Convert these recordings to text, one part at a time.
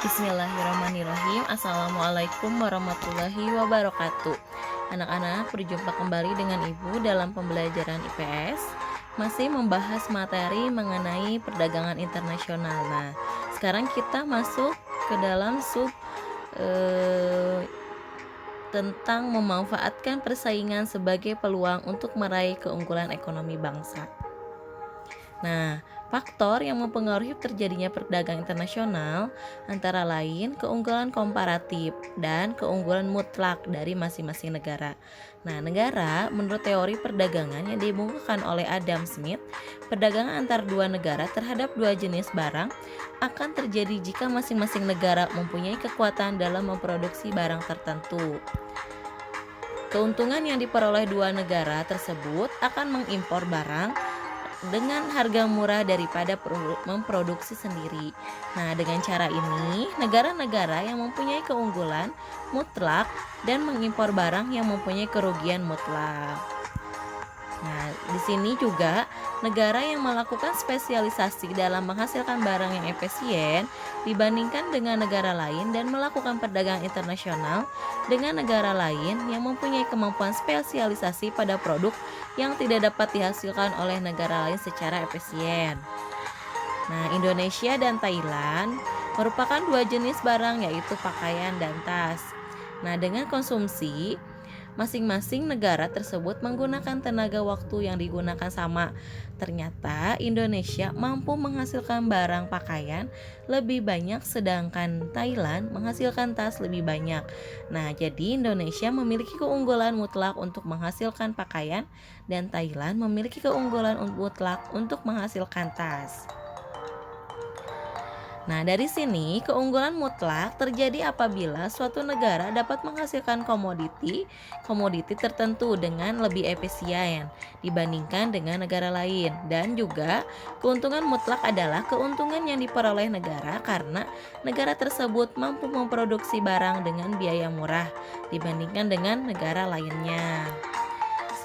Bismillahirrahmanirrahim. Assalamualaikum warahmatullahi wabarakatuh. Anak-anak, berjumpa kembali dengan Ibu dalam pembelajaran IPS. Masih membahas materi mengenai perdagangan internasional. Nah, sekarang kita masuk ke dalam tentang memanfaatkan persaingan sebagai peluang untuk meraih keunggulan ekonomi bangsa. Nah, faktor yang mempengaruhi terjadinya perdagangan internasional antara lain keunggulan komparatif dan keunggulan mutlak dari masing-masing negara. Nah, negara menurut teori perdagangan yang dibukukan oleh Adam Smith, perdagangan antar dua negara terhadap dua jenis barang akan terjadi jika masing-masing negara mempunyai kekuatan dalam memproduksi barang tertentu. Keuntungan yang diperoleh dua negara tersebut akan mengimpor barang dengan harga murah daripada memproduksi sendiri. Nah, dengan cara ini, negara-negara yang mempunyai keunggulan mutlak dan mengimpor barang yang mempunyai kerugian mutlak. Nah, di sini juga negara yang melakukan spesialisasi dalam menghasilkan barang yang efisien dibandingkan dengan negara lain dan melakukan perdagangan internasional dengan negara lain yang mempunyai kemampuan spesialisasi pada produk yang tidak dapat dihasilkan oleh negara lain secara efisien. Nah, Indonesia dan Thailand merupakan dua jenis barang, yaitu pakaian dan tas. Nah, dengan konsumsi masing-masing negara tersebut menggunakan tenaga waktu yang digunakan sama. Ternyata Indonesia mampu menghasilkan barang pakaian lebih banyak, sedangkan Thailand menghasilkan tas lebih banyak. Nah, jadi Indonesia memiliki keunggulan mutlak untuk menghasilkan pakaian dan Thailand memiliki keunggulan mutlak untuk menghasilkan tas. Nah, dari sini keunggulan mutlak terjadi apabila suatu negara dapat menghasilkan komoditi tertentu dengan lebih efisien dibandingkan dengan negara lain, dan juga keuntungan mutlak adalah keuntungan yang diperoleh negara karena negara tersebut mampu memproduksi barang dengan biaya murah dibandingkan dengan negara lainnya.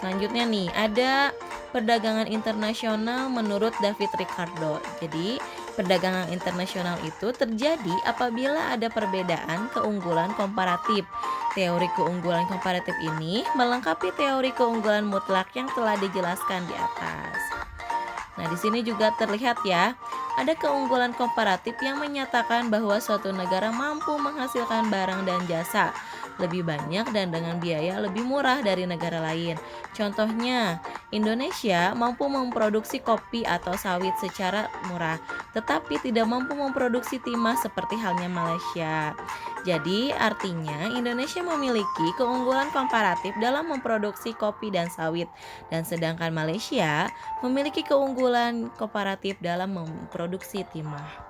Selanjutnya nih, ada perdagangan internasional menurut David Ricardo. Jadi, perdagangan internasional itu terjadi apabila ada perbedaan keunggulan komparatif. Teori keunggulan komparatif ini melengkapi teori keunggulan mutlak yang telah dijelaskan di atas. Nah, di sini juga terlihat ya, ada keunggulan komparatif yang menyatakan bahwa suatu negara mampu menghasilkan barang dan jasa lebih banyak dan dengan biaya lebih murah dari negara lain. Contohnya, Indonesia mampu memproduksi kopi atau sawit secara murah, tetapi tidak mampu memproduksi timah seperti halnya Malaysia. Jadi, artinya Indonesia memiliki keunggulan komparatif dalam memproduksi kopi dan sawit, dan sedangkan Malaysia memiliki keunggulan komparatif dalam memproduksi timah.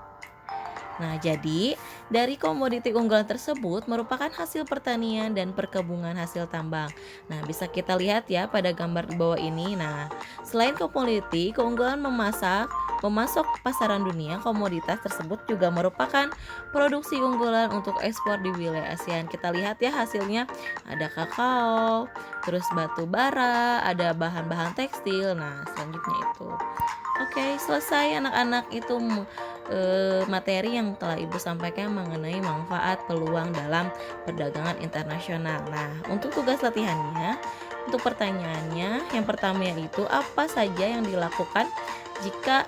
Nah, jadi dari komoditi unggulan tersebut merupakan hasil pertanian dan perkebunan hasil tambang. Nah, bisa kita lihat ya pada gambar di bawah ini. Nah, selain komoditi, keunggulan memasok pasaran dunia, komoditas tersebut juga merupakan produksi unggulan untuk ekspor di wilayah ASEAN. Kita lihat ya hasilnya, ada kakao, terus batu bara, ada bahan-bahan tekstil. Nah, selanjutnya itu. Oke, selesai anak-anak, itu materi yang telah Ibu sampaikan mengenai manfaat peluang dalam perdagangan internasional. Nah, untuk tugas latihannya, untuk pertanyaannya, yang pertama yaitu apa saja yang dilakukan jika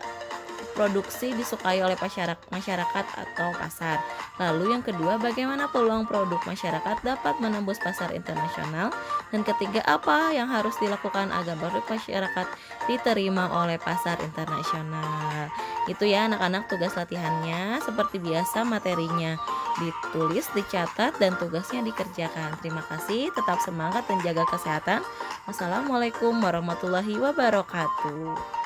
produksi disukai oleh masyarakat atau pasar. Lalu yang kedua, bagaimana peluang produk masyarakat dapat menembus pasar internasional. Dan ketiga, apa yang harus dilakukan agar produk masyarakat diterima oleh pasar internasional. Itu ya anak-anak tugas latihannya. Seperti biasa, materinya ditulis, dicatat, dan tugasnya dikerjakan. Terima kasih, tetap semangat dan jaga kesehatan. Wassalamualaikum warahmatullahi wabarakatuh.